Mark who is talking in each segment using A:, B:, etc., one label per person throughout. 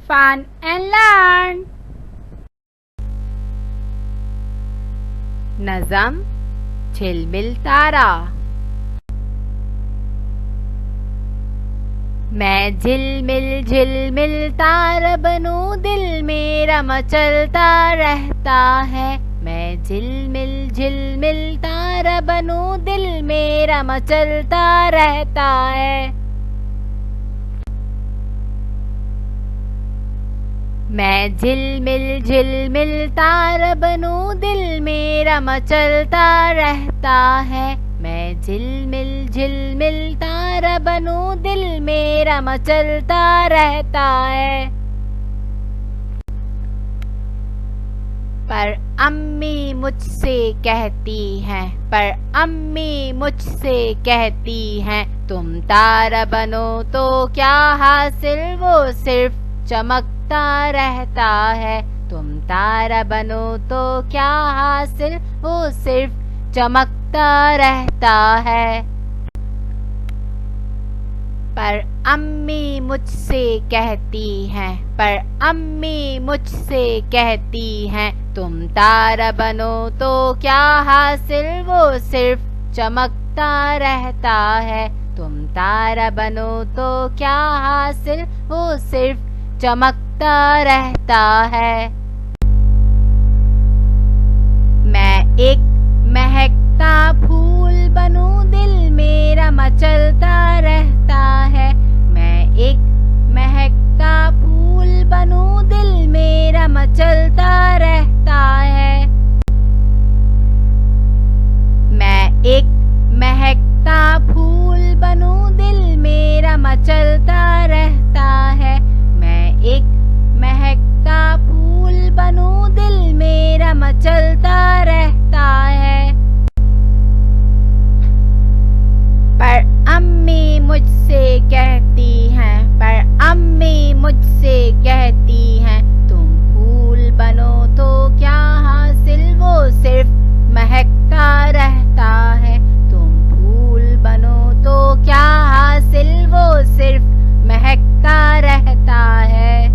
A: fun and learn. नज़म झिलमिल तारा। मैं झिलमिल झिलमिल तारा बनूं, दिल मेरा मचलता रहता है। मैं झिलमिल झिलमिल तारा बनूं, दिल मेरा मचलता रहता है। मैं झिलमिल झिलमिल तारा बनूं, दिल मेरा मचलता रहता है। मैं झिलमिल झिलमिल तारा बनूं, दिल मेरा मचलता रहता है। पर अम्मी मुझसे कहती हैं, पर अम्मी मुझसे कहती हैं, तुम तारा बनो तो क्या हासिल, वो सिर्फ चमकता रहता है। तुम तारा बनो तो क्या हासिल, वो सिर्फ चमकता रहता है। पर अम्मी मुझसे कहती हैं, पर अम्मी मुझसे कहती हैं, तुम तारा बनो तो क्या हासिल, वो सिर्फ चमकता रहता है। तुम तारा बनो तो क्या हासिल, वो सिर्फ चमकता रहता है। मैं एक महकता फूल बनूं, दिल मेरा मचलता रहता है। मैं एक महकता फूल बनूं, दिल मेरा मचलता रहता है। मैं एक महकता फूल बनूं, दिल मेरा मचलता रहता है। मैं एक महकता फूल बनूं, दिल मेरा मचलता रहता है। पर अम्मी मुझसे कहती हैं, पर अम्मी मुझसे कहती हैं, तुम फूल बनो तो क्या हासिल, वो सिर्फ महकता रहता है। तुम फूल बनो तो क्या हासिल, वो सिर्फ महकता रहता है।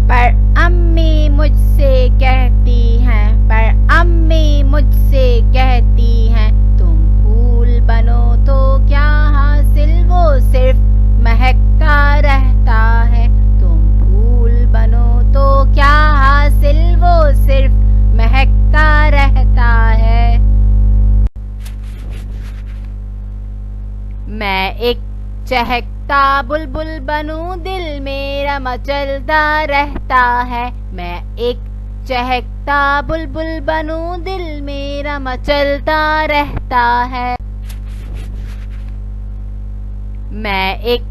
A: पर अम्मी मुझसे कहती हैं, पर अम्मी मुझसे कहती हैं, तुम फूल बनो तो क्या हासिल, वो सिर्फ महकता रहता है। तुम फूल बनो तो क्या हासिल, वो सिर्फ महकता रहता है। मैं एक चहकता बुलबुल बनूं, दिल मेरा मचलता रहता है। मैं एक चहकता बुलबुल बनूं, दिल मेरा मचलता रहता है। मैं एक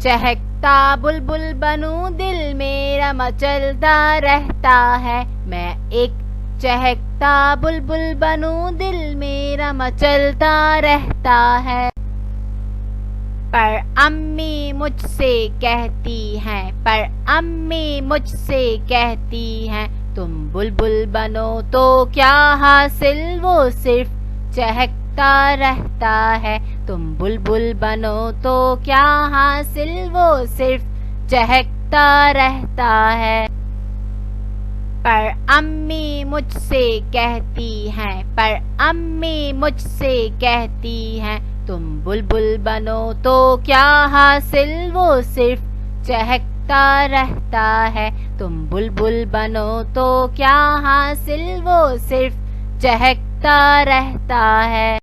A: चहकता बुलबुल बनूं, दिल मेरा मचलता रहता है। मैं एक चहकता बुलबुल बनूं, दिल मेरा मचलता रहता है। पर अम्मी मुझसे कहती हैं, पर अम्मी मुझसे कहती हैं, तुम बुलबुल बनो तो क्या हासिल, वो सिर्फ चहकता रहता है। तुम बुलबुल बनो तो क्या हासिल, वो सिर्फ चहकता रहता है। पर अम्मी मुझसे कहती हैं, पर अम्मी मुझसे कहती हैं, तुम बुलबुल बनो तो क्या हासिल, वो सिर्फ चहकता रहता है। तुम बुलबुल बनो तो क्या हासिल, वो सिर्फ चहकता रहता है।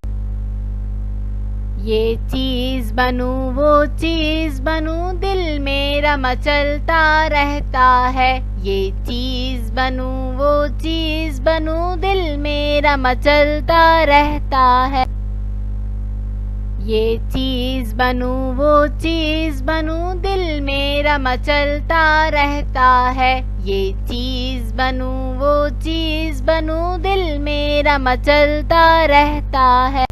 A: ये चीज़ बनूं, वो चीज़ बनूं, दिल मेरा मचलता रहता है। ये चीज़ बनूं, वो चीज़ बनूं, दिल मेरा मचलता रहता है। ये चीज़ बनूं, वो चीज़ बनूं, दिल मेरा मचलता रहता है। ये चीज़ बनूं, वो चीज़ बनूं, दिल मेरा मचलता रहता है।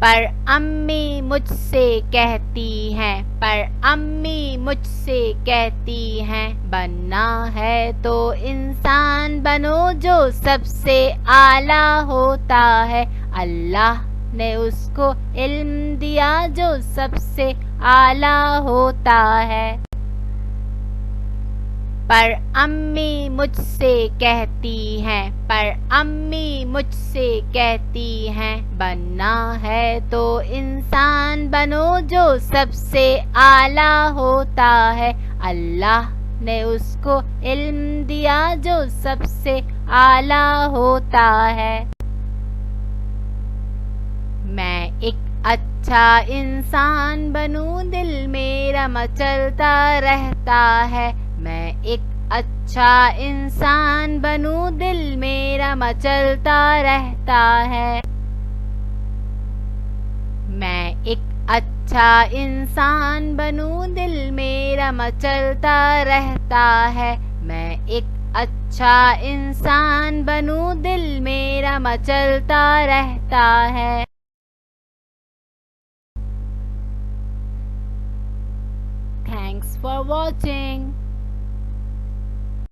A: पर अम्मी मुझसे कहती हैं, पर अम्मी मुझसे कहती हैं, बनना है तो इंसान बनो जो सबसे आला होता है। अल्लाह ने उसको इल्म दिया जो सबसे आला होता है। पर अम्मी मुझसे कहती हैं, पर अम्मी मुझसे कहती हैं, बनना है तो इंसान बनो जो सबसे आला होता है। अल्लाह ने उसको इल्म दिया जो सबसे आला होता है। मैं एक अच्छा इंसान बनूं, दिल मेरा मचलता रहता है। मैं एक अच्छा इंसान बनूं, दिल मेरा मचलता रहता है। मैं एक अच्छा इंसान बनूं, दिल मेरा मचलता रहता है। मैं एक अच्छा इंसान बनूं, दिल मेरा मचलता रहता है। Thanks for watching.